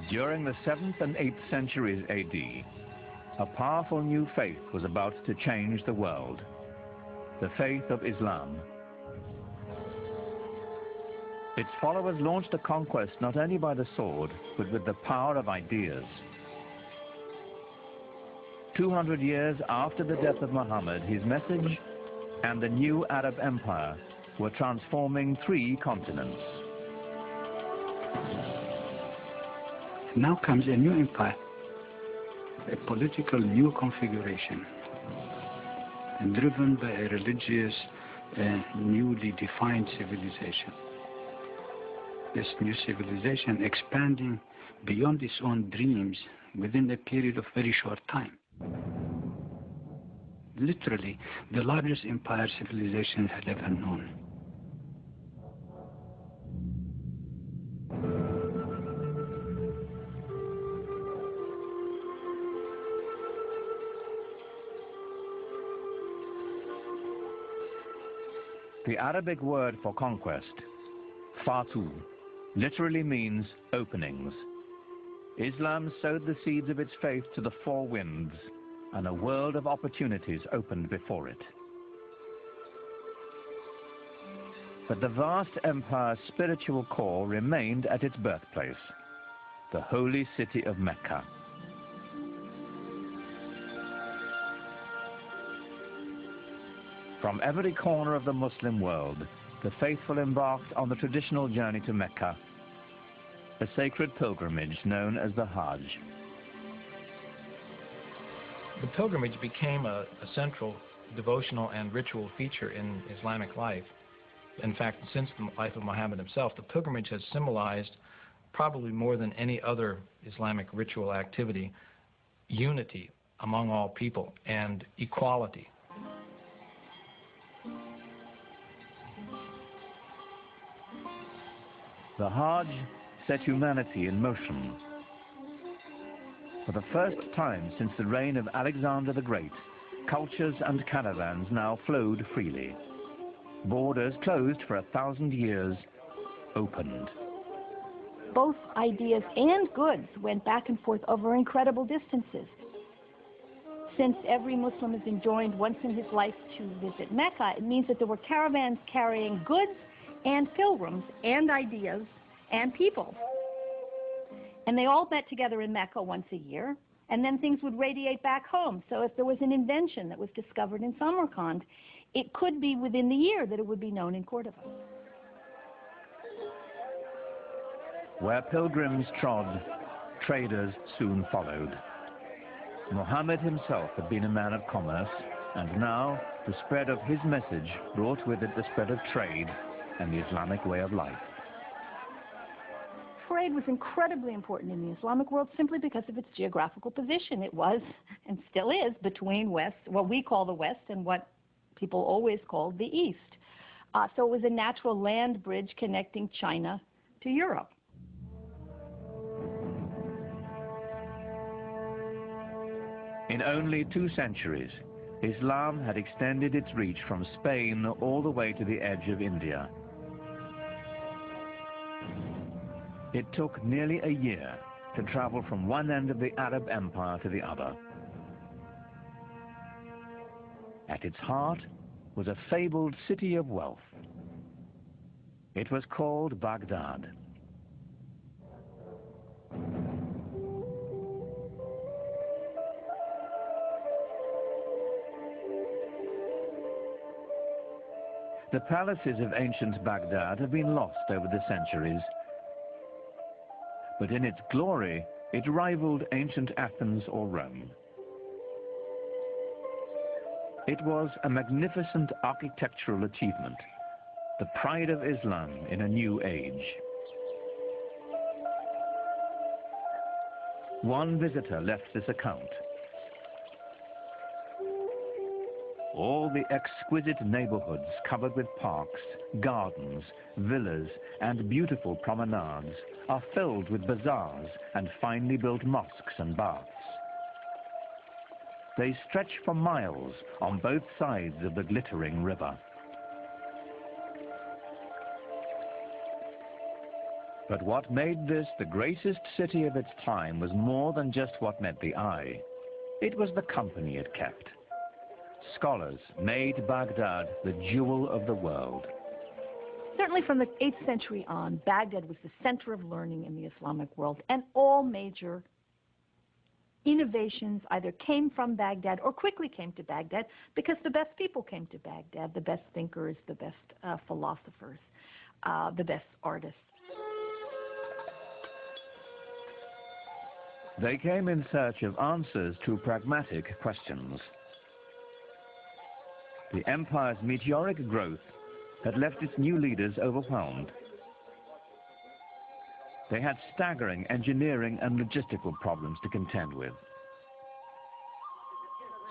During the 7th and 8th centuries AD, a powerful new faith was about to change the world, the faith of Islam. Its followers launched a conquest not only by the sword, but with the power of ideas. 200 years after the death of Muhammad, his message and the new Arab empire were transforming 3 continents. Now comes a new empire, a political new configuration, driven by a religious and newly defined civilization. This new civilization expanding beyond its own dreams within a period of very short time. Literally, the largest empire civilization had ever known. The Arabic word for conquest, fatu, literally means openings. Islam sowed the seeds of its faith to the 4 winds, and a world of opportunities opened before it. But the vast empire's spiritual core remained at its birthplace, the holy city of Mecca. From every corner of the Muslim world, the faithful embarked on the traditional journey to Mecca, a sacred pilgrimage known as the Hajj. The pilgrimage became a central devotional and ritual feature in Islamic life. In fact, since the life of Muhammad himself, the pilgrimage has symbolized, probably more than any other Islamic ritual activity, unity among all people and equality. The Hajj set humanity in motion. For the first time since the reign of Alexander the Great, cultures and caravans now flowed freely. Borders closed for 1,000 years opened. Both ideas and goods went back and forth over incredible distances. Since every Muslim is enjoined once in his life to visit Mecca, it means that there were caravans carrying goods and pilgrims and ideas and people. And they all met together in Mecca once a year, and then things would radiate back home. So if there was an invention that was discovered in Samarkand, it could be within the year that it would be known in Cordova. Where pilgrims trod, traders soon followed. Muhammad himself had been a man of commerce, and now the spread of his message brought with it the spread of trade and the Islamic way of life. Trade was incredibly important in the Islamic world simply because of its geographical position. It was, and still is, between West, what we call the West, and what people always called the East. So it was a natural land bridge connecting China to Europe. In only 2 centuries, Islam had extended its reach from Spain all the way to the edge of India. It took nearly a year to travel from one end of the Arab Empire to the other. At its heart was a fabled city of wealth. It was called Baghdad. The palaces of ancient Baghdad have been lost over the centuries, but in its glory, it rivaled ancient Athens or Rome. It was a magnificent architectural achievement, the pride of Islam in a new age. One visitor left this account. All the exquisite neighborhoods covered with parks, gardens, villas, and beautiful promenades are filled with bazaars and finely built mosques and baths. They stretch for miles on both sides of the glittering river. But what made this the greatest city of its time was more than just what met the eye. It was the company it kept. Scholars made Baghdad the jewel of the world. Certainly from the 8th century on, Baghdad was the center of learning in the Islamic world, and all major innovations either came from Baghdad or quickly came to Baghdad because the best people came to Baghdad, the best thinkers, the best philosophers, the best artists. They came in search of answers to pragmatic questions. The empire's meteoric growth had left its new leaders overwhelmed. They had staggering engineering and logistical problems to contend with.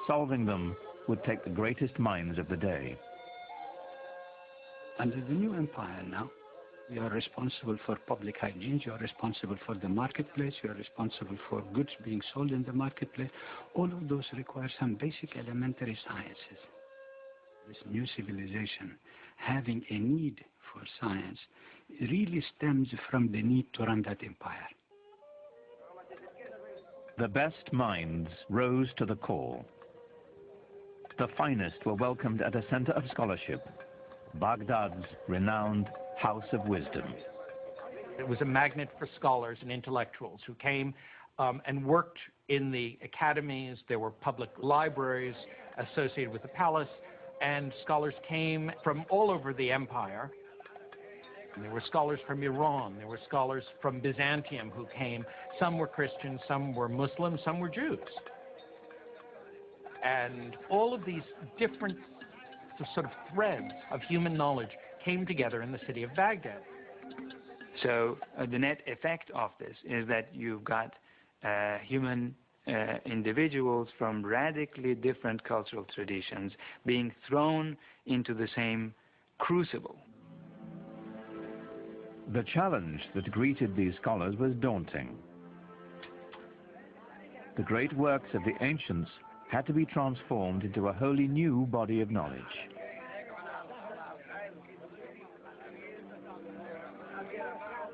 Solving them would take the greatest minds of the day. Under the new empire now, you are responsible for public hygiene, you are responsible for the marketplace, you are responsible for goods being sold in the marketplace. All of those require some basic elementary sciences. This new civilization, having a need for science, really stems from the need to run that empire. The best minds rose to the call. The finest were welcomed at a center of scholarship, Baghdad's renowned House of Wisdom. It was a magnet for scholars and intellectuals who came and worked in the academies. There were public libraries associated with the palace, and scholars came from all over the empire. And there were scholars from Iran, there were scholars from Byzantium who came. Some were Christians, some were Muslims, some were Jews. And all of these different sort of threads of human knowledge came together in the city of Baghdad. So the net effect of this is that you've got human individuals from radically different cultural traditions being thrown into the same crucible. The challenge that greeted these scholars was daunting. The great works of the ancients had to be transformed into a wholly new body of knowledge.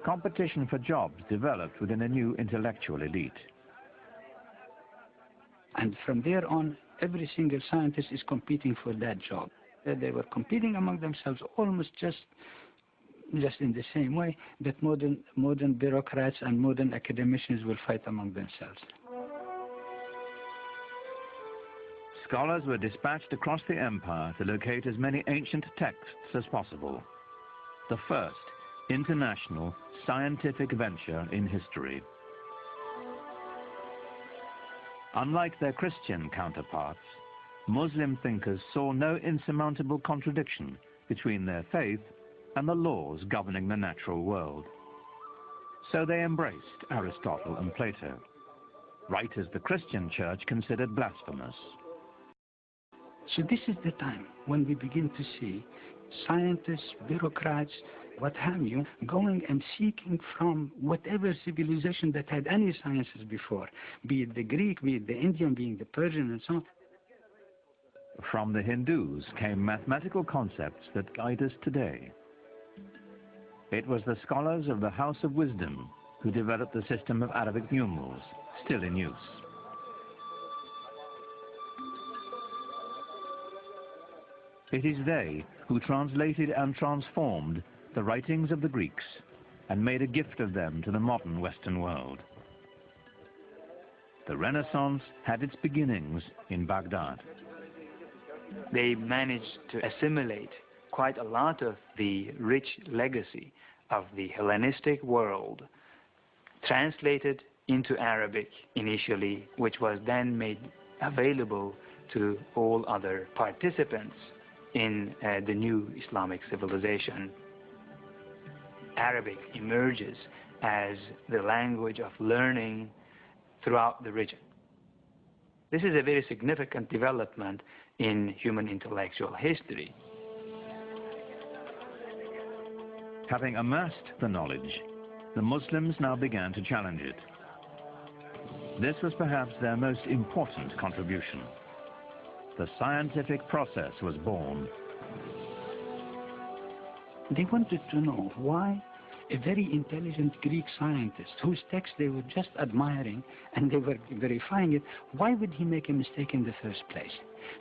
Competition for jobs developed within a new intellectual elite. And from there on, every single scientist is competing for that job. They were competing among themselves almost just in the same way that modern bureaucrats and modern academicians will fight among themselves. Scholars were dispatched across the empire to locate as many ancient texts as possible. The first international scientific venture in history. Unlike their Christian counterparts, Muslim thinkers saw no insurmountable contradiction between their faith and the laws governing the natural world. So they embraced Aristotle and Plato, writers the Christian church considered blasphemous. So this is the time when we begin to see scientists, bureaucrats, what have you, going and seeking from whatever civilization that had any sciences before, be it the Greek, be it the Indian, being the Persian, and so on. From the Hindus came mathematical concepts that guide us today. It was the scholars of the House of Wisdom who developed the system of Arabic numerals, still in use. It is they who translated and transformed the writings of the Greeks and made a gift of them to the modern Western world. The Renaissance had its beginnings in Baghdad. They managed to assimilate quite a lot of the rich legacy of the Hellenistic world, translated into Arabic initially, which was then made available to all other participants in the new Islamic civilization. Arabic emerges as the language of learning throughout the region. This is a very significant development in human intellectual history. Having amassed the knowledge, the Muslims now began to challenge it. This was perhaps their most important contribution. The scientific process was born. They wanted to know why a very intelligent Greek scientist whose text they were just admiring and they were verifying it. Why would he make a mistake in the first place?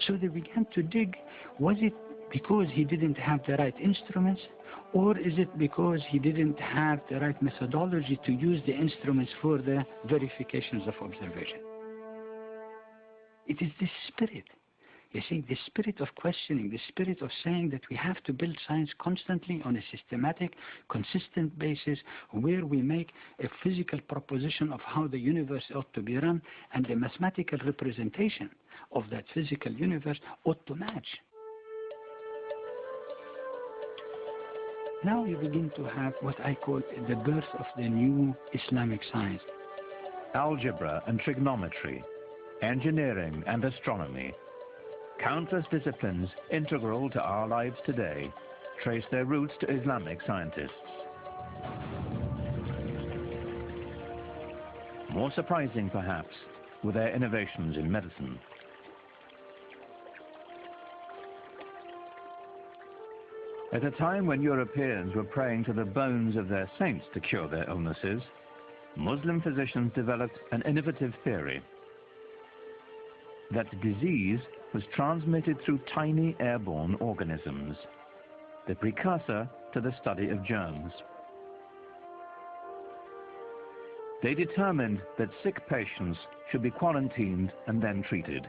So they began to dig. Was it because he didn't have the right instruments, or is it because he didn't have the right methodology to use the instruments for the verifications of observation? It is this spirit. You see, the spirit of questioning, the spirit of saying that we have to build science constantly on a systematic, consistent basis where we make a physical proposition of how the universe ought to be run, and the mathematical representation of that physical universe ought to match. Now you begin to have what I call the birth of the new Islamic science. Algebra and trigonometry, engineering and astronomy, countless disciplines integral to our lives today trace their roots to Islamic scientists. More surprising, perhaps, were their innovations in medicine. At a time when Europeans were praying to the bones of their saints to cure their illnesses, Muslim physicians developed an innovative theory that disease was transmitted through tiny airborne organisms, the precursor to the study of germs. They determined that sick patients should be quarantined and then treated.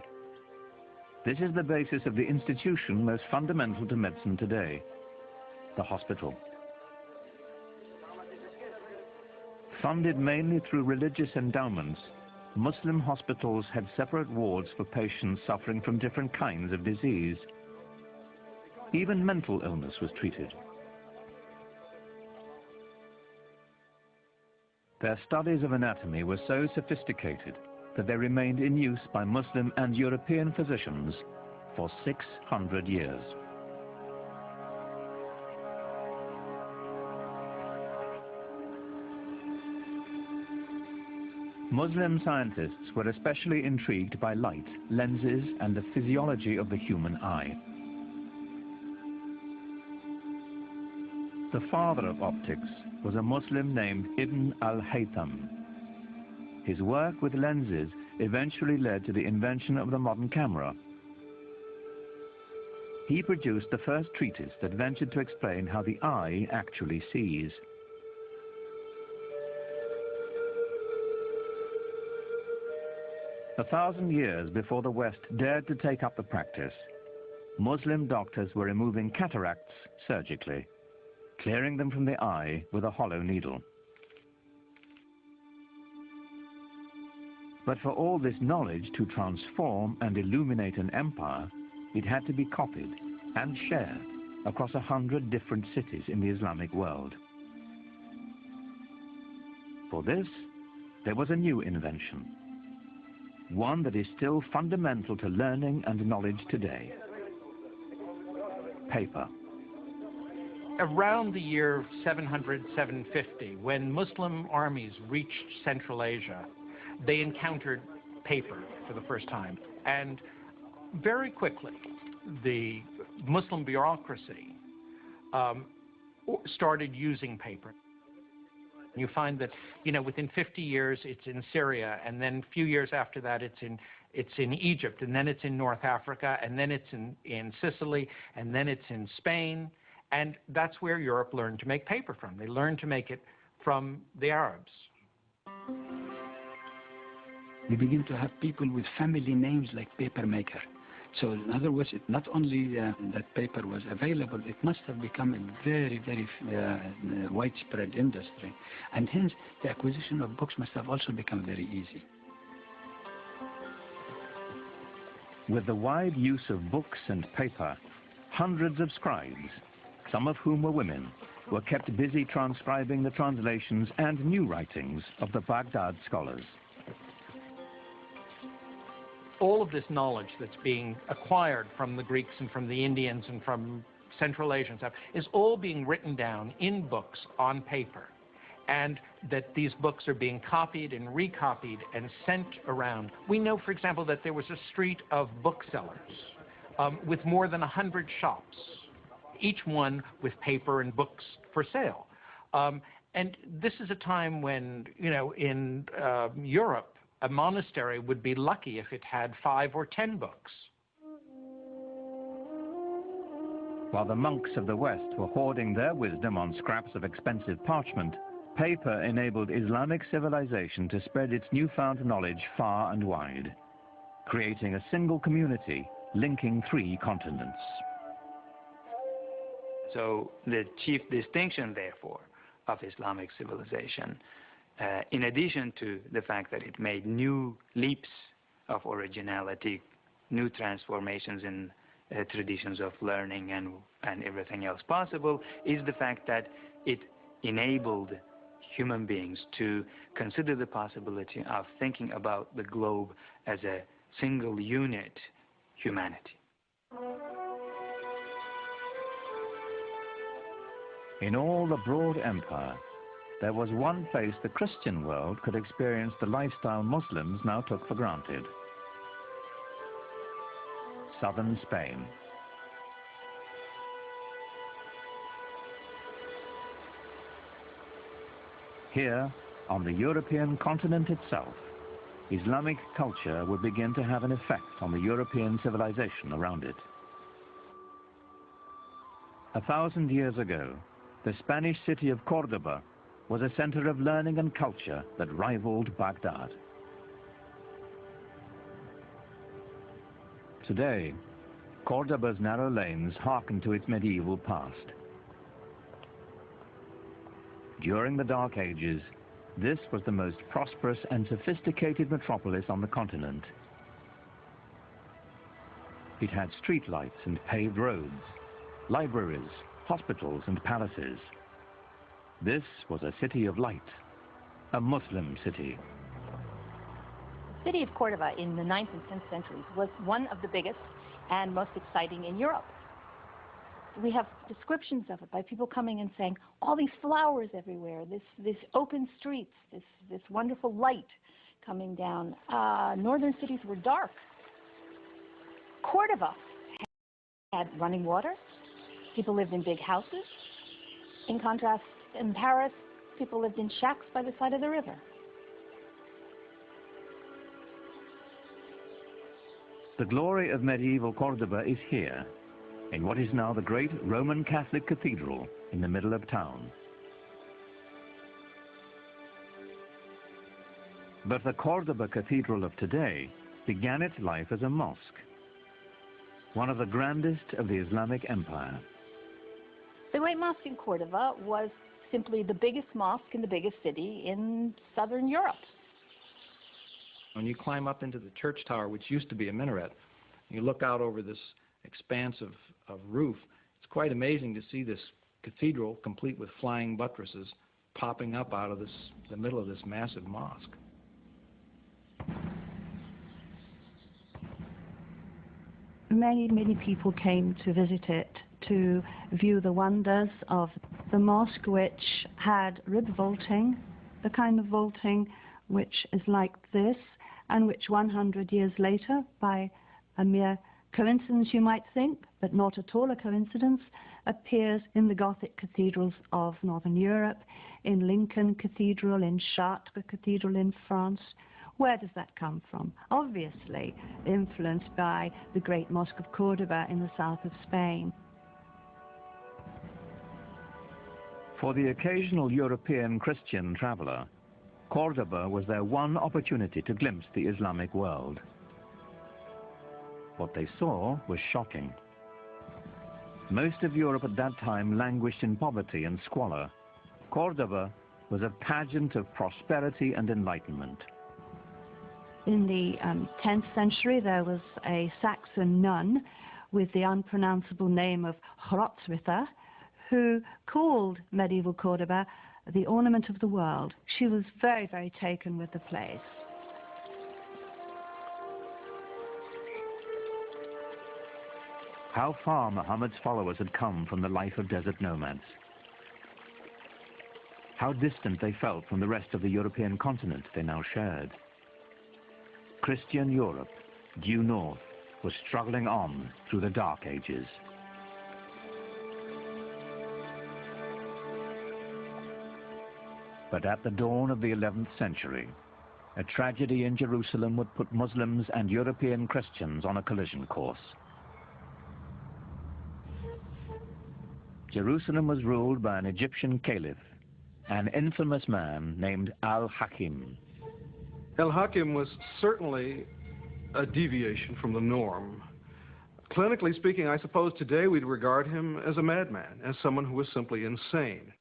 This is the basis of the institution most fundamental to medicine today, the hospital. Funded mainly through religious endowments, Muslim hospitals had separate wards for patients suffering from different kinds of disease. Even mental illness was treated. Their studies of anatomy were so sophisticated that they remained in use by Muslim and European physicians for 600 years. Muslim scientists were especially intrigued by light, lenses, and the physiology of the human eye. The father of optics was a Muslim named Ibn al-Haytham. His work with lenses eventually led to the invention of the modern camera. He produced the first treatise that ventured to explain how the eye actually sees. A 1,000 years before the West dared to take up the practice, Muslim doctors were removing cataracts surgically, clearing them from the eye with a hollow needle. But for all this knowledge to transform and illuminate an empire, it had to be copied and shared across 100 different cities in the Islamic world. For this, there was a new invention, one that is still fundamental to learning and knowledge today: paper. Around the year 700, 750, when Muslim armies reached Central Asia, they encountered paper for the first time. And very quickly, the Muslim bureaucracy started using paper. You find that, within 50 years it's in Syria, and then a few years after that it's in Egypt, and then it's in North Africa, and then it's in Sicily, and then it's in Spain. And that's where Europe learned to make paper from. They learned to make it from the Arabs. We begin to have people with family names like papermaker. So in other words, it not only that paper was available, it must have become a very, very widespread industry. And hence, the acquisition of books must have also become very easy. With the wide use of books and paper, hundreds of scribes, some of whom were women, were kept busy transcribing the translations and new writings of the Baghdad scholars. All of this knowledge that's being acquired from the Greeks and from the Indians and from Central Asian stuff is all being written down in books on paper, and that these books are being copied and recopied and sent around. We know, for example, that there was a street of booksellers with more than 100 shops, each one with paper and books for sale. And this is a time when, you know, in Europe, a monastery would be lucky if it had 5 or 10 books. While the monks of the West were hoarding their wisdom on scraps of expensive parchment, paper enabled Islamic civilization to spread its newfound knowledge far and wide, creating a single community linking 3 continents. So the chief distinction, therefore, of Islamic civilization, in addition to the fact that it made new leaps of originality, new transformations in traditions of learning and everything else possible, is the fact that it enabled human beings to consider the possibility of thinking about the globe as a single unit, humanity. In all the broad empire, there was one place the Christian world could experience the lifestyle Muslims now took for granted: southern Spain. Here, on the European continent itself, Islamic culture would begin to have an effect on the European civilization around it. 1,000 years ago, the Spanish city of Córdoba was a center of learning and culture that rivaled Baghdad. Today, Córdoba's narrow lanes hearken to its medieval past. During the Dark Ages, this was the most prosperous and sophisticated metropolis on the continent. It had streetlights and paved roads, libraries, hospitals and palaces. This was a city of light, a Muslim city. The city of Córdoba in the 9th and 10th centuries was one of the biggest and most exciting in Europe. We have descriptions of it by people coming and saying, all these flowers everywhere, this open streets, this wonderful light coming down. Northern cities were dark. Córdoba had running water. People lived in big houses. In contrast, in Paris, people lived in shacks by the side of the river. The glory of medieval Córdoba is here, in what is now the great Roman Catholic Cathedral in the middle of town. But the Córdoba Cathedral of today began its life as a mosque, one of the grandest of the Islamic Empire. The Great Mosque in Córdoba was simply the biggest mosque in the biggest city in southern Europe. When you climb up into the church tower, which used to be a minaret, you look out over this expanse of roof, it's quite amazing to see this cathedral, complete with flying buttresses, popping up out of the middle of this massive mosque. Many people came to visit it to view the wonders of the mosque, which had rib vaulting, the kind of vaulting which is like this, and which 100 years later, by a mere coincidence you might think, but not at all a coincidence, appears in the Gothic cathedrals of Northern Europe, in Lincoln Cathedral, in Chartres Cathedral in France. Where does that come from? Obviously influenced by the great Mosque of Córdoba in the south of Spain. For the occasional European Christian traveler, Córdoba was their one opportunity to glimpse the Islamic world. What they saw was shocking. Most of Europe at that time languished in poverty and squalor. Córdoba was a pageant of prosperity and enlightenment. In the 10th century, there was a Saxon nun with the unpronounceable name of Hrotswitha, who called medieval Córdoba the ornament of the world. She was very taken with the place. How far Muhammad's followers had come from the life of desert nomads. How distant they felt from the rest of the European continent they now shared. Christian Europe, due north, was struggling on through the Dark Ages. But at the dawn of the 11th century, a tragedy in Jerusalem would put Muslims and European Christians on a collision course. Jerusalem was ruled by an Egyptian caliph, an infamous man named Al-Hakim. Al-Hakim was certainly a deviation from the norm. Clinically speaking, I suppose today we'd regard him as a madman, as someone who was simply insane.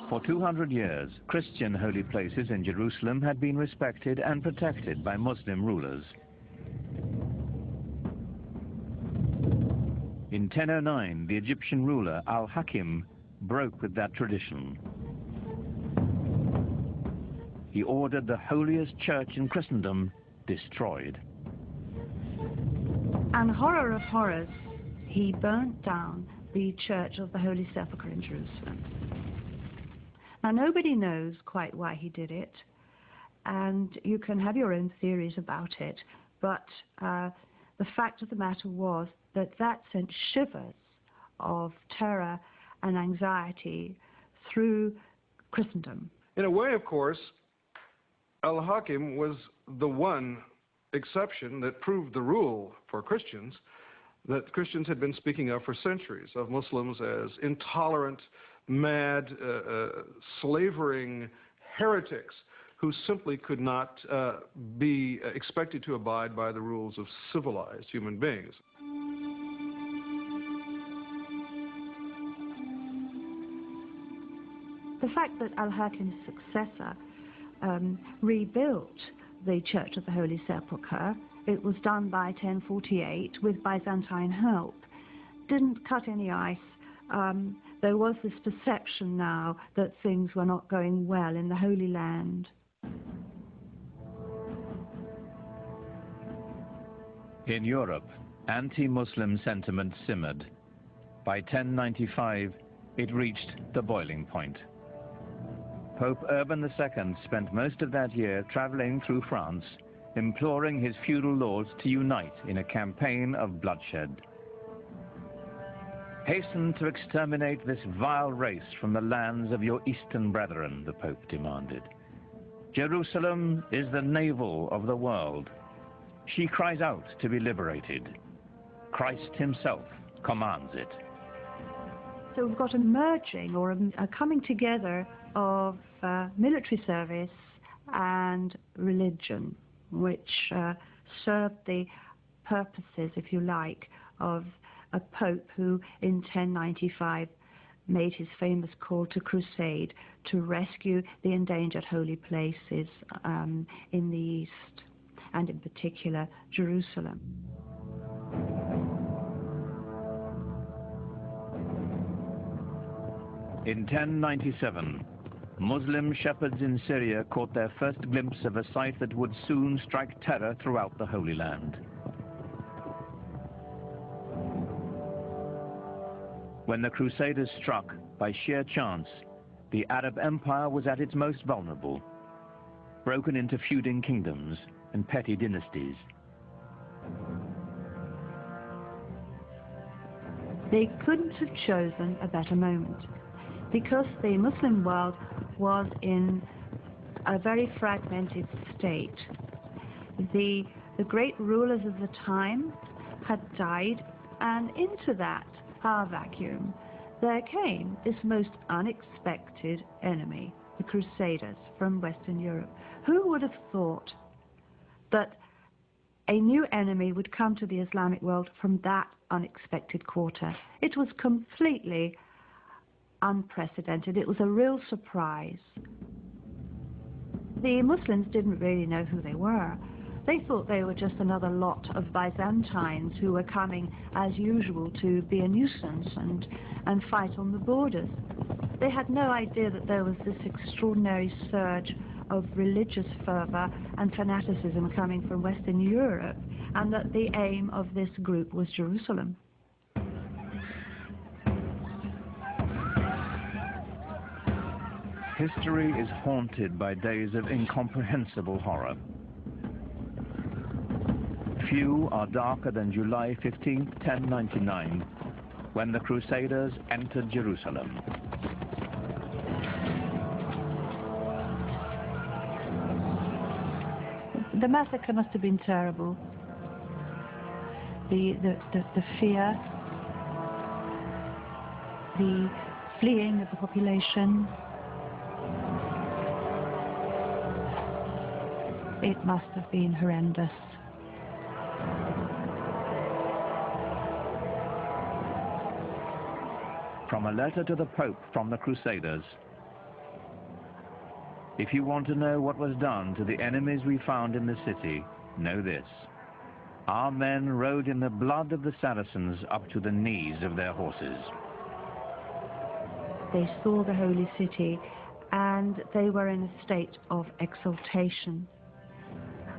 For 200 years, Christian holy places in Jerusalem had been respected and protected by Muslim rulers. In 1009, the Egyptian ruler Al-Hakim broke with that tradition. He ordered the holiest church in Christendom destroyed. And horror of horrors, he burnt down the Church of the Holy Sepulchre in Jerusalem. Now, nobody knows quite why he did it, and you can have your own theories about it, but the fact of the matter was that that sent shivers of terror and anxiety through Christendom. In a way, of course, Al-Hakim was the one exception that proved the rule for Christians that Christians had been speaking of for centuries, of Muslims as intolerant, mad, slavering heretics who simply could not be expected to abide by the rules of civilized human beings. The fact that Al-Hakim's successor rebuilt the Church of the Holy Sepulchre, it was done by 1048 with Byzantine help, didn't cut any ice. There was this perception now that things were not going well in the Holy Land. In Europe, anti-Muslim sentiment simmered. By 1095, it reached the boiling point. Pope Urban II spent most of that year traveling through France, imploring his feudal lords to unite in a campaign of bloodshed. Hasten to exterminate this vile race from the lands of your Eastern brethren, the Pope demanded. Jerusalem is the navel of the world. She cries out to be liberated. Christ himself commands it. So we've got a merging or a coming together of military service and religion, which served the purposes, if you like, of a pope who in 1095 made his famous call to crusade to rescue the endangered holy places in the East, and in particular Jerusalem. In 1097, Muslim shepherds in Syria caught their first glimpse of a sight that would soon strike terror throughout the Holy Land. When the Crusaders struck, by sheer chance, the Arab Empire was at its most vulnerable, broken into feuding kingdoms and petty dynasties. They couldn't have chosen a better moment, because the Muslim world was in a very fragmented state. The great rulers of the time had died, and into that power vacuum there came this most unexpected enemy, the Crusaders from Western Europe. Who would have thought that a new enemy would come to the Islamic world from that unexpected quarter? It was completely unprecedented. It was a real surprise. The Muslims didn't really know who they were. They thought they were just another lot of Byzantines who were coming, as usual, to be a nuisance and fight on the borders. They had no idea that there was this extraordinary surge of religious fervor and fanaticism coming from Western Europe, and that the aim of this group was Jerusalem. History is haunted by days of incomprehensible horror. Few are darker than July 15, 1099, when the Crusaders entered Jerusalem. The massacre must have been terrible. The fear, the fleeing of the population. It must have been horrendous. From a letter to the Pope from the Crusaders. If you want to know what was done to the enemies we found in the city, know this. Our men rode in the blood of the Saracens up to the knees of their horses. They saw the holy city and they were in a state of exaltation.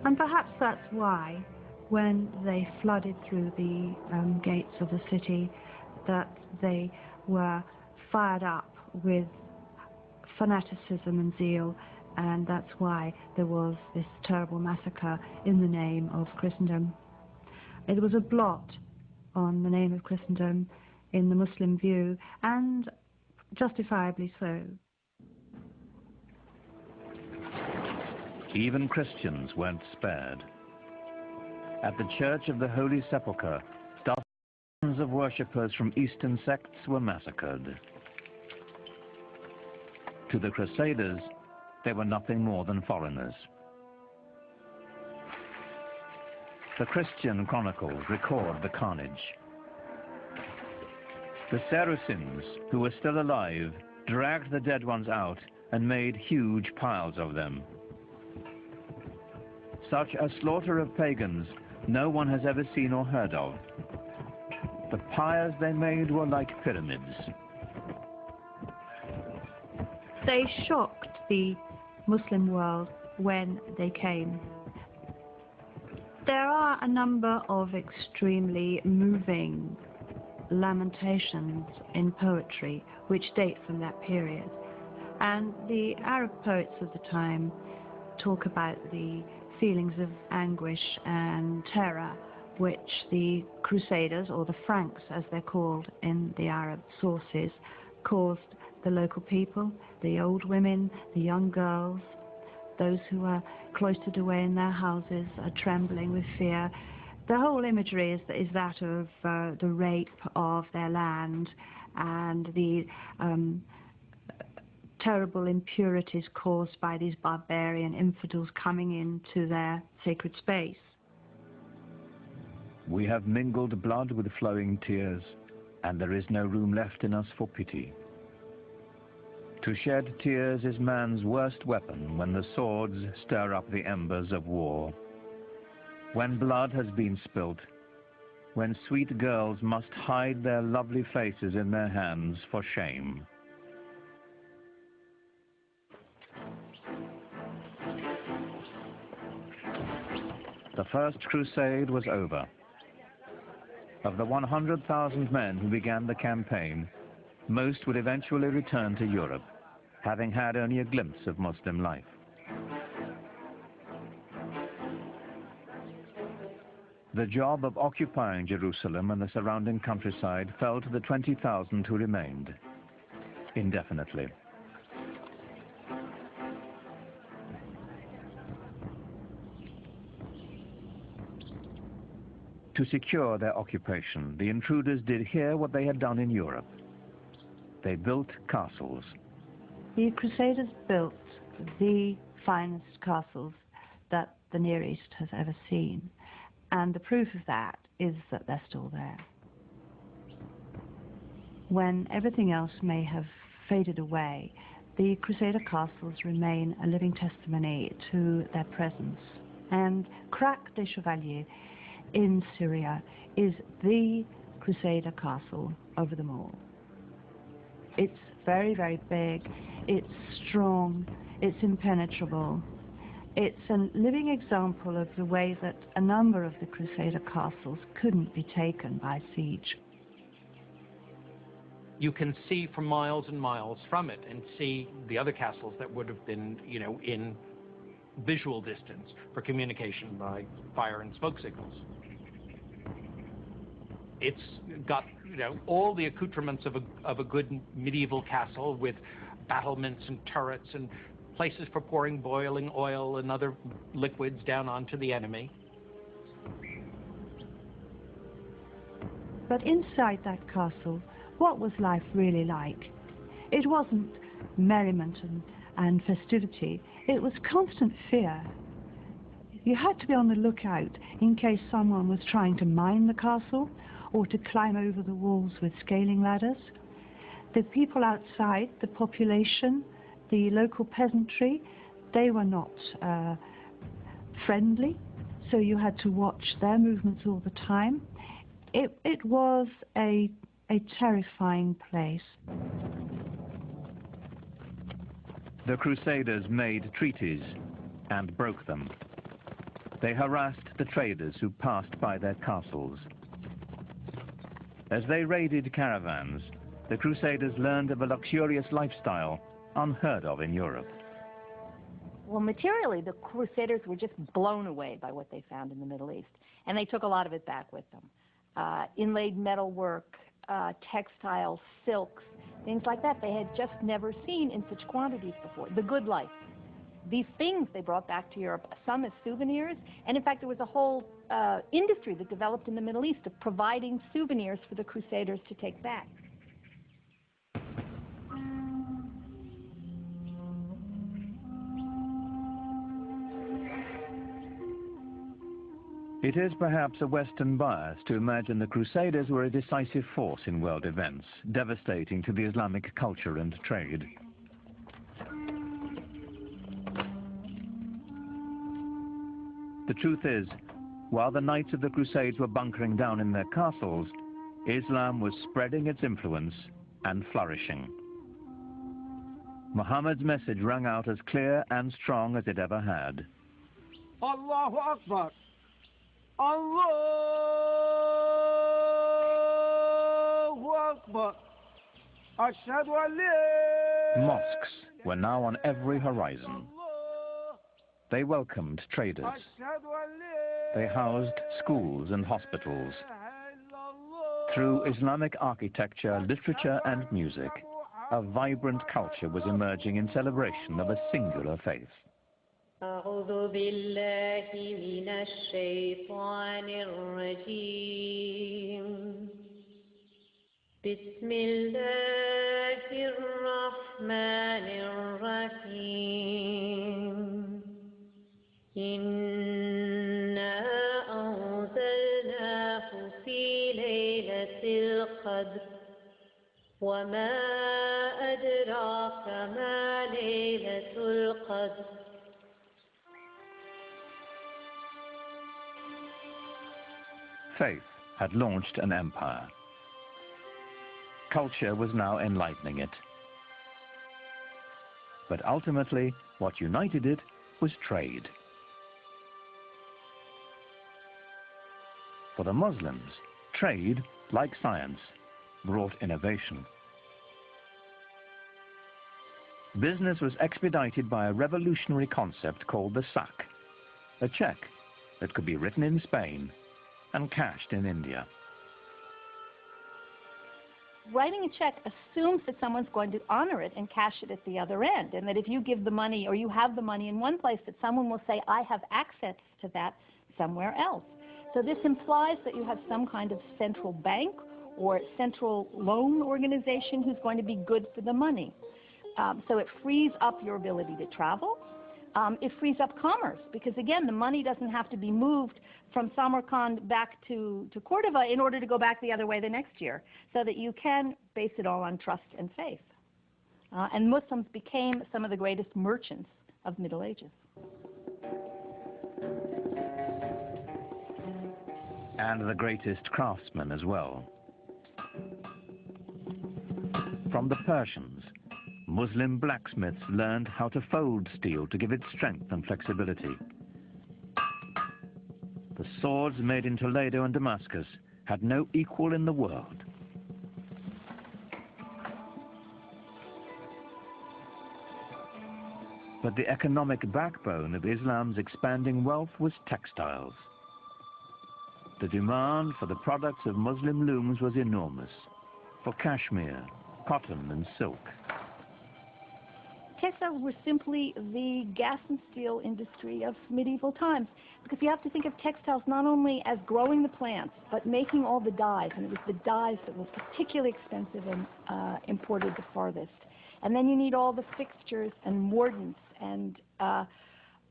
And perhaps that's why, when they flooded through the gates of the city, that they were fired up with fanaticism and zeal, and that's why there was this terrible massacre in the name of Christendom. It was a blot on the name of Christendom in the Muslim view, and justifiably so. Even Christians weren't spared. At the Church of the Holy Sepulchre, dozens of worshippers from Eastern sects were massacred. To the Crusaders, they were nothing more than foreigners. The Christian chronicles record the carnage. The Saracens, who were still alive, dragged the dead ones out and made huge piles of them. Such a slaughter of pagans no one has ever seen or heard of. The pyres they made were like pyramids. They shocked the Muslim world when they came. There are a number of extremely moving lamentations in poetry which date from that period. And the Arab poets of the time talk about the feelings of anguish and terror which the Crusaders, or the Franks as they're called in the Arab sources, caused the local people, the old women, the young girls, those who are cloistered away in their houses are trembling with fear. The whole imagery is that of the rape of their land and the terrible impurities caused by these barbarian infidels coming into their sacred space. We have mingled blood with flowing tears, and there is no room left in us for pity. To shed tears is man's worst weapon when the swords stir up the embers of war. When blood has been spilt, when sweet girls must hide their lovely faces in their hands for shame. The First Crusade was over. Of the 100,000 men who began the campaign, most would eventually return to Europe, having had only a glimpse of Muslim life. The job of occupying Jerusalem and the surrounding countryside fell to the 20,000 who remained, indefinitely. To secure their occupation, the intruders did here what they had done in Europe. They built castles. The Crusaders built the finest castles that the Near East has ever seen. And the proof of that is that they're still there. When everything else may have faded away, the Crusader castles remain a living testimony to their presence. And Crac des Chevaliers in Syria is the Crusader castle over them all. It's very, very big, it's strong, it's impenetrable. It's a living example of the way that a number of the Crusader castles couldn't be taken by siege. You can see for miles and miles from it and see the other castles that would have been, in visual distance for communication by fire and smoke signals. It's got, all the accoutrements of a good medieval castle with battlements and turrets and places for pouring boiling oil and other liquids down onto the enemy. But inside that castle, what was life really like? It wasn't merriment and festivity. It was constant fear. You had to be on the lookout in case someone was trying to mine the castle or to climb over the walls with scaling ladders. The people outside, the population, the local peasantry, they were not friendly, so you had to watch their movements all the time. It was a terrifying place. The Crusaders made treaties and broke them. They harassed the traders who passed by their castles. As they raided caravans, the Crusaders learned of a luxurious lifestyle unheard of in Europe. Well, materially, the Crusaders were just blown away by what they found in the Middle East, and they took a lot of it back with them. Inlaid metalwork, textiles, silks, things like that they had just never seen in such quantities before. The good life. These things they brought back to Europe, some as souvenirs, and in fact there was a whole industry that developed in the Middle East of providing souvenirs for the Crusaders to take back. It is perhaps a Western bias to imagine the Crusaders were a decisive force in world events, devastating to the Islamic culture and trade. The truth is, while the Knights of the Crusades were bunkering down in their castles, Islam was spreading its influence and flourishing. Muhammad's message rang out as clear and strong as it ever had. Allahu Akbar! Allahu Akbar! Ashhadu an la. Mosques were now on every horizon. They welcomed traders. They housed schools and hospitals. Through Islamic architecture, literature and music, a vibrant culture was emerging in celebration of a singular faith. أعوذ بالله من الشيطان الرجيم بسم الله الرحمن الرحيم إنا أنزلناه في ليلة القدر وما أدراك ما ليلة القدر Faith had launched an empire. Culture was now enlightening it. But ultimately, what united it was trade. For the Muslims, trade, like science, brought innovation. Business was expedited by a revolutionary concept called the sack, a check that could be written in Spain and cashed in India. Writing a check assumes that someone's going to honor it and cash it at the other end, and that if you give the money or you have the money in one place, that someone will say, I have access to that somewhere else. So this implies that you have some kind of central bank or central loan organization who's going to be good for the money. So it frees up your ability to travel. It frees up commerce because, again, the money doesn't have to be moved from Samarkand back to Cordova in order to go back the other way the next year, so that you can base it all on trust and faith. And Muslims became some of the greatest merchants of Middle Ages. And the greatest craftsmen as well. From the Persians, Muslim blacksmiths learned how to fold steel to give it strength and flexibility. The swords made in Toledo and Damascus had no equal in the world. But the economic backbone of Islam's expanding wealth was textiles. The demand for the products of Muslim looms was enormous, for cashmere, cotton and silk. Textiles were simply the gas and steel industry of medieval times, because you have to think of textiles not only as growing the plants, but making all the dyes, and it was the dyes that were particularly expensive and imported the farthest. And then you need all the fixtures and mordants and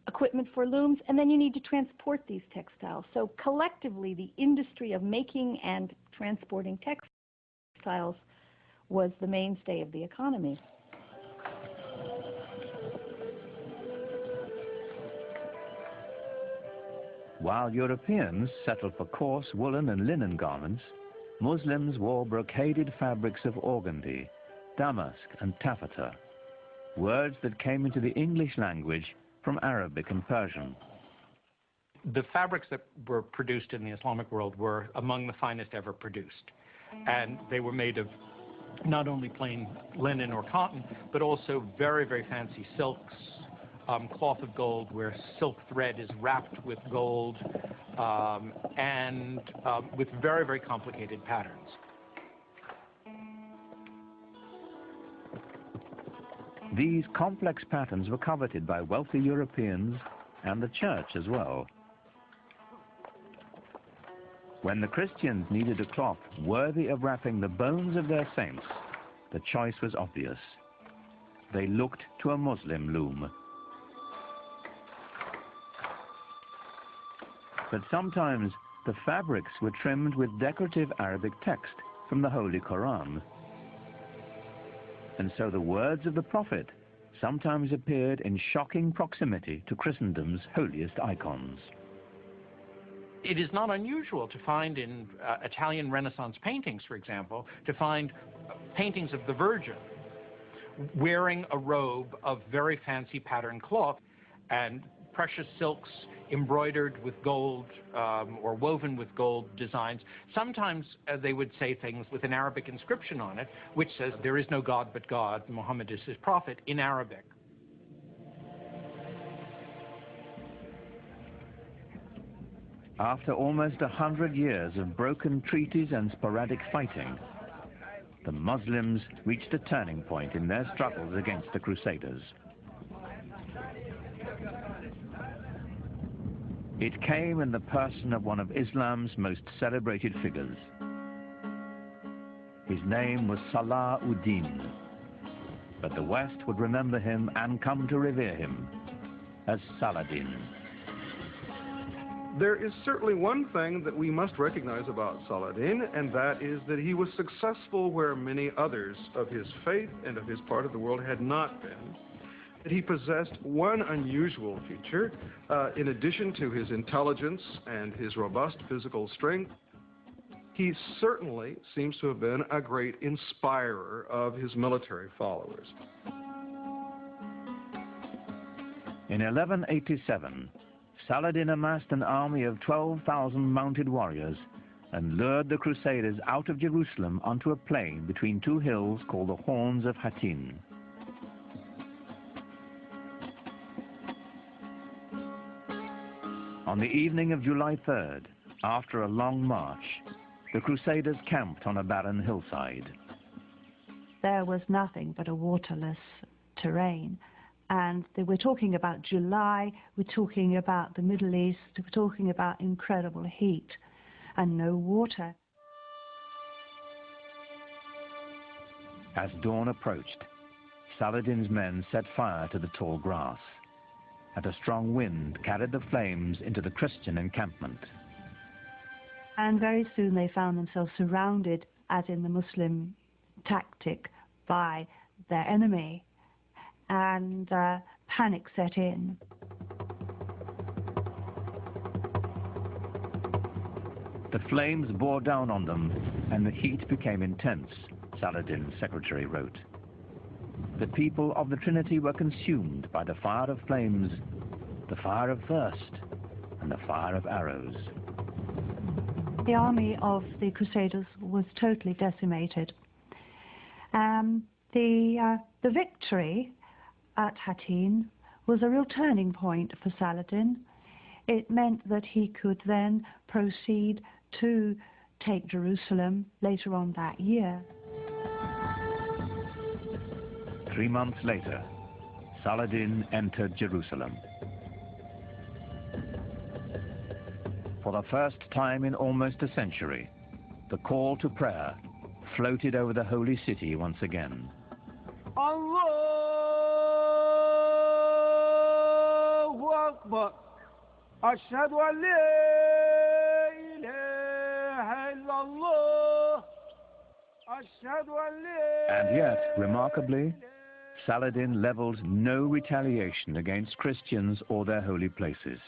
equipment for looms, and then you need to transport these textiles. So collectively, the industry of making and transporting textiles was the mainstay of the economy. While Europeans settled for coarse woolen and linen garments, Muslims wore brocaded fabrics of organdie, damask and taffeta, words that came into the English language from Arabic and Persian. The fabrics that were produced in the Islamic world were among the finest ever produced. And they were made of not only plain linen or cotton, but also very, very fancy silks, cloth of gold where silk thread is wrapped with gold, and with very, very complicated patterns. These complex patterns were coveted by wealthy Europeans and the church as well. When the Christians needed a cloth worthy of wrapping the bones of their saints, the choice was obvious. They looked to a Muslim loom. But sometimes the fabrics were trimmed with decorative Arabic text from the Holy Quran. And so the words of the Prophet sometimes appeared in shocking proximity to Christendom's holiest icons. It is not unusual to find in Italian Renaissance paintings, for example, to find paintings of the Virgin wearing a robe of very fancy patterned cloth and precious silks embroidered with gold or woven with gold designs. Sometimes they would say things with an Arabic inscription on it, which says, "There is no God but God, Muhammad is his prophet," in Arabic. After almost 100 years of broken treaties and sporadic fighting, the Muslims reached a turning point in their struggles against the Crusaders. It came in the person of one of Islam's most celebrated figures. His name was Salah ud-Din, but the West would remember him and come to revere him as Saladin. There is certainly one thing that we must recognize about Saladin, and that is that he was successful where many others of his faith and of his part of the world had not been. That he possessed one unusual feature, in addition to his intelligence and his robust physical strength. He certainly seems to have been a great inspirer of his military followers. In 1187, Saladin amassed an army of 12,000 mounted warriors and lured the Crusaders out of Jerusalem onto a plain between two hills called the Horns of Hattin. On the evening of July 3rd, after a long march, the Crusaders camped on a barren hillside. There was nothing but a waterless terrain. And we're talking about July, we're talking about the Middle East, we're talking about incredible heat and no water. As dawn approached, Saladin's men set fire to the tall grass, and a strong wind carried the flames into the Christian encampment. And very soon they found themselves surrounded, as in the Muslim tactic, by their enemy, and panic set in. The flames bore down on them, and the heat became intense, Saladin's secretary wrote. The people of the Trinity were consumed by the fire of flames, the fire of thirst, and the fire of arrows. The army of the Crusaders was totally decimated. The victory at Hattin was a real turning point for Saladin. It meant that he could then proceed to take Jerusalem later on that year. 3 months later, Saladin entered Jerusalem. For the first time in almost a century, the call to prayer floated over the holy city once again. Allahu Akbar. Ashhadu an la ilaha illallah. Ashhadu an la. And yet, remarkably, Saladin leveled no retaliation against Christians or their holy places.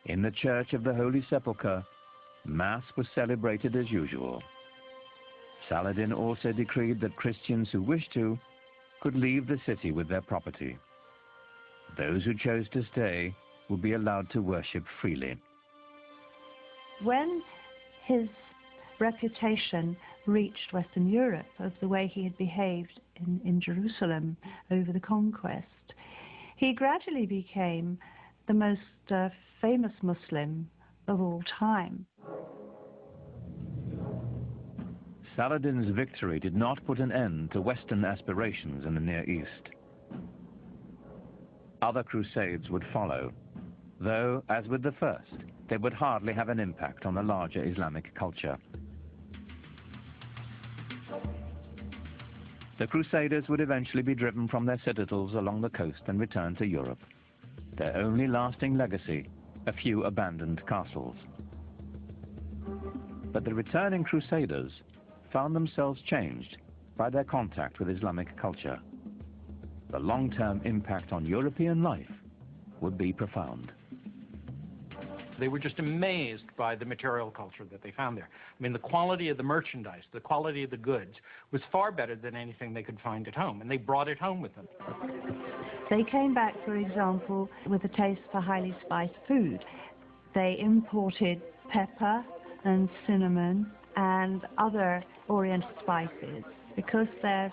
In the Church of the Holy Sepulchre, Mass was celebrated as usual. Saladin also decreed that Christians who wished to could leave the city with their property. Those who chose to stay would be allowed to worship freely. When his reputation reached Western Europe of the way he had behaved in Jerusalem over the conquest, he gradually became the most famous Muslim of all time. Saladin's victory did not put an end to Western aspirations in the Near East. Other crusades would follow, though, as with the first, they would hardly have an impact on the larger Islamic culture. The Crusaders would eventually be driven from their citadels along the coast and return to Europe. Their only lasting legacy, a few abandoned castles. But the returning Crusaders found themselves changed by their contact with Islamic culture. The long-term impact on European life would be profound. They were just amazed by the material culture that they found there. I mean, the quality of the merchandise, the quality of the goods was far better than anything they could find at home, and they brought it home with them. They came back, for example, with a taste for highly spiced food. They imported pepper and cinnamon and other Oriental spices because their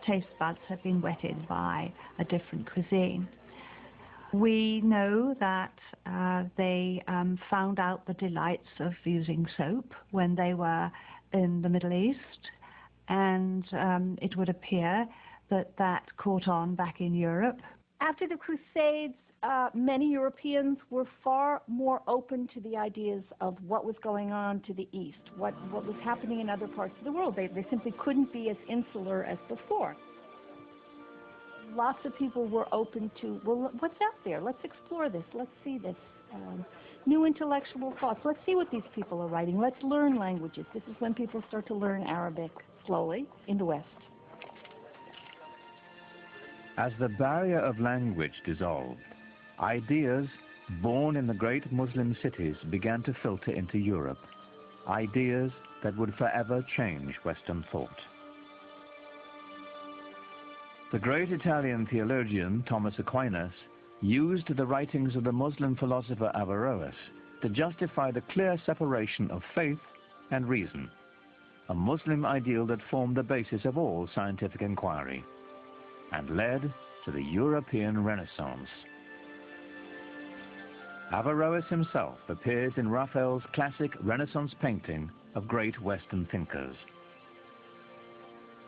taste buds had been whetted by a different cuisine. We know that they found out the delights of using soap when they were in the Middle East, and it would appear that that caught on back in Europe. After the Crusades, many Europeans were far more open to the ideas of what was going on to the east, what was happening in other parts of the world. They simply couldn't be as insular as before. Lots of people were open to, well, what's out there? Let's explore this. Let's see this. New intellectual thoughts. Let's see what these people are writing. Let's learn languages. This is when people start to learn Arabic slowly in the West. As the barrier of language dissolved, ideas born in the great Muslim cities began to filter into Europe, ideas that would forever change Western thought. The great Italian theologian Thomas Aquinas used the writings of the Muslim philosopher Averroes to justify the clear separation of faith and reason, a Muslim ideal that formed the basis of all scientific inquiry and led to the European Renaissance. Averroes himself appears in Raphael's classic Renaissance painting of great Western thinkers.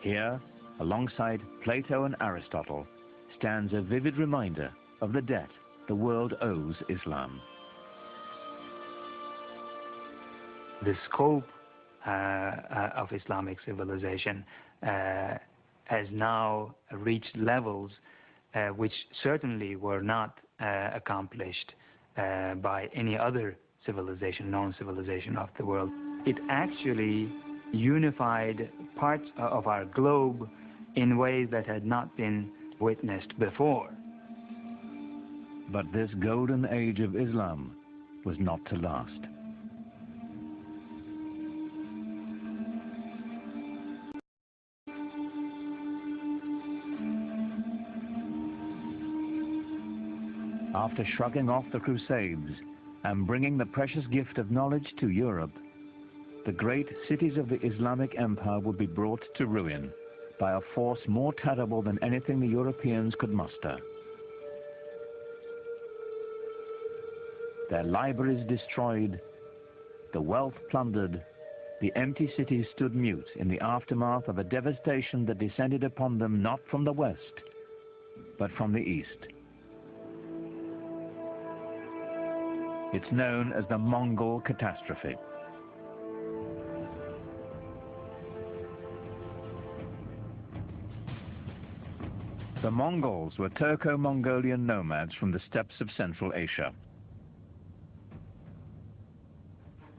Here, alongside Plato and Aristotle, stands a vivid reminder of the debt the world owes Islam. The scope of Islamic civilization has now reached levels which certainly were not accomplished by any other civilization, known civilization of the world. It actually unified parts of our globe in ways that had not been witnessed before. But this golden age of Islam was not to last. After shrugging off the Crusades and bringing the precious gift of knowledge to Europe, the great cities of the Islamic Empire would be brought to ruin by a force more terrible than anything the Europeans could muster. Their libraries destroyed, the wealth plundered, the empty cities stood mute in the aftermath of a devastation that descended upon them not from the west, but from the east. It's known as the Mongol catastrophe. The Mongols were Turco-Mongolian nomads from the steppes of Central Asia.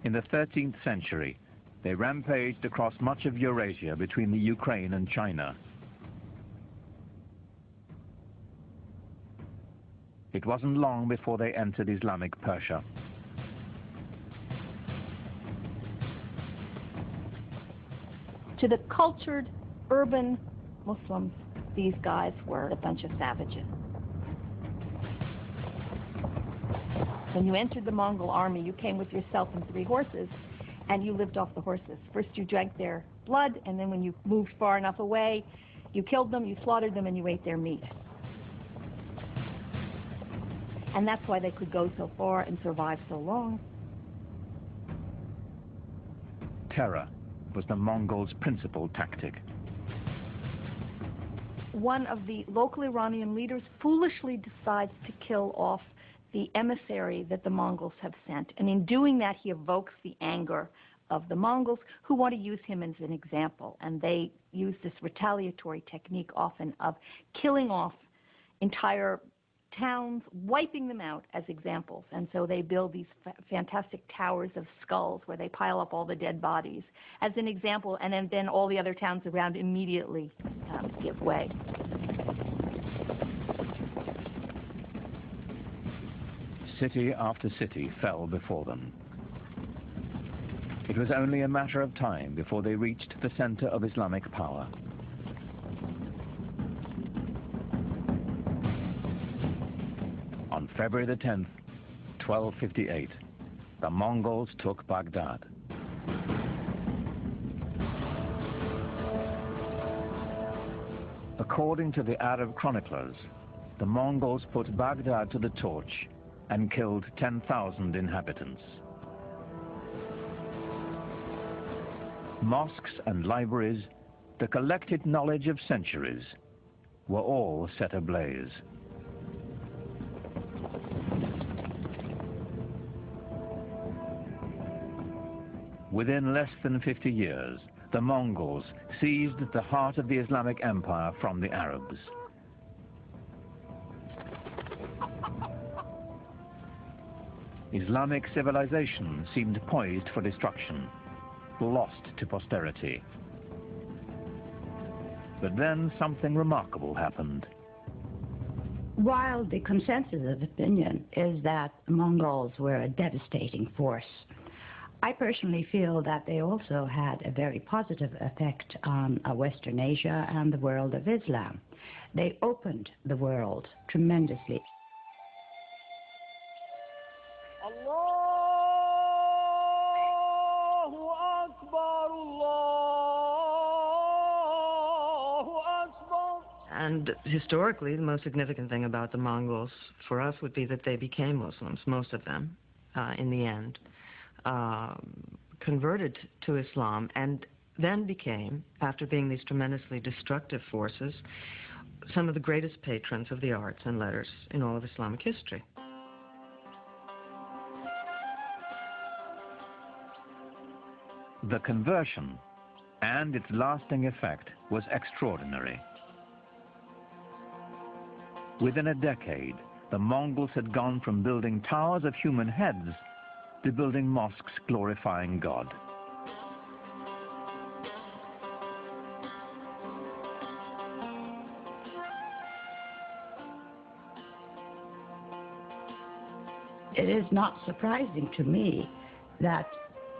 In the 13th century, they rampaged across much of Eurasia between the Ukraine and China. It wasn't long before they entered Islamic Persia. To the cultured, urban Muslims, these guys were a bunch of savages. When you entered the Mongol army, you came with yourself and 3 horses, and you lived off the horses. First you drank their blood, and then when you moved far enough away, you killed them, you slaughtered them, and you ate their meat. And that's why they could go so far and survive so long. Terror was the Mongols' principal tactic. One of the local Iranian leaders foolishly decides to kill off the emissary that the Mongols have sent. And in doing that, he evokes the anger of the Mongols, who want to use him as an example. And they use this retaliatory technique often of killing off entire towns, wiping them out as examples. And so they build these fantastic towers of skulls where they pile up all the dead bodies as an example, and then all the other towns around immediately give way. City after city fell before them. It was only a matter of time before they reached the center of Islamic power. On February the 10th, 1258, the Mongols took Baghdad. According to the Arab chroniclers, the Mongols put Baghdad to the torch and killed 10,000 inhabitants. Mosques and libraries, the collected knowledge of centuries, were all set ablaze. Within less than 50 years, the Mongols seized the heart of the Islamic Empire from the Arabs. Islamic civilization seemed poised for destruction, lost to posterity. But then something remarkable happened. While the consensus of opinion is that the Mongols were a devastating force, I personally feel that they also had a very positive effect on Western Asia and the world of Islam. They opened the world tremendously. Allahu Akbar, Allahu Akbar. And historically, the most significant thing about the Mongols for us would be that they became Muslims, most of them, in the end. Converted to Islam, and then became, after being these tremendously destructive forces, some of the greatest patrons of the arts and letters in all of Islamic history. The conversion and its lasting effect was extraordinary. Within a decade, the Mongols had gone from building towers of human heads to building mosques glorifying God. It is not surprising to me that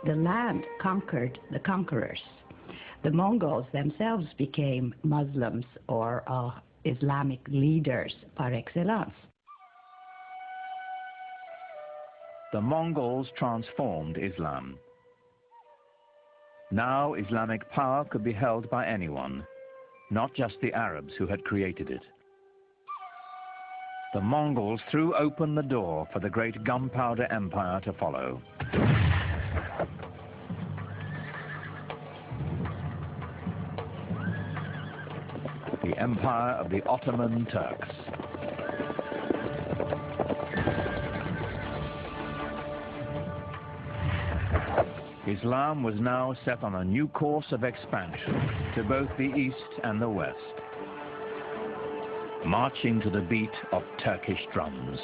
the land conquered the conquerors. The Mongols themselves became Muslims or Islamic leaders par excellence. The Mongols transformed Islam. Now Islamic power could be held by anyone, not just the Arabs who had created it. The Mongols threw open the door for the great gunpowder empire to follow. The empire of the Ottoman Turks. Islam was now set on a new course of expansion to both the east and the west, marching to the beat of Turkish drums.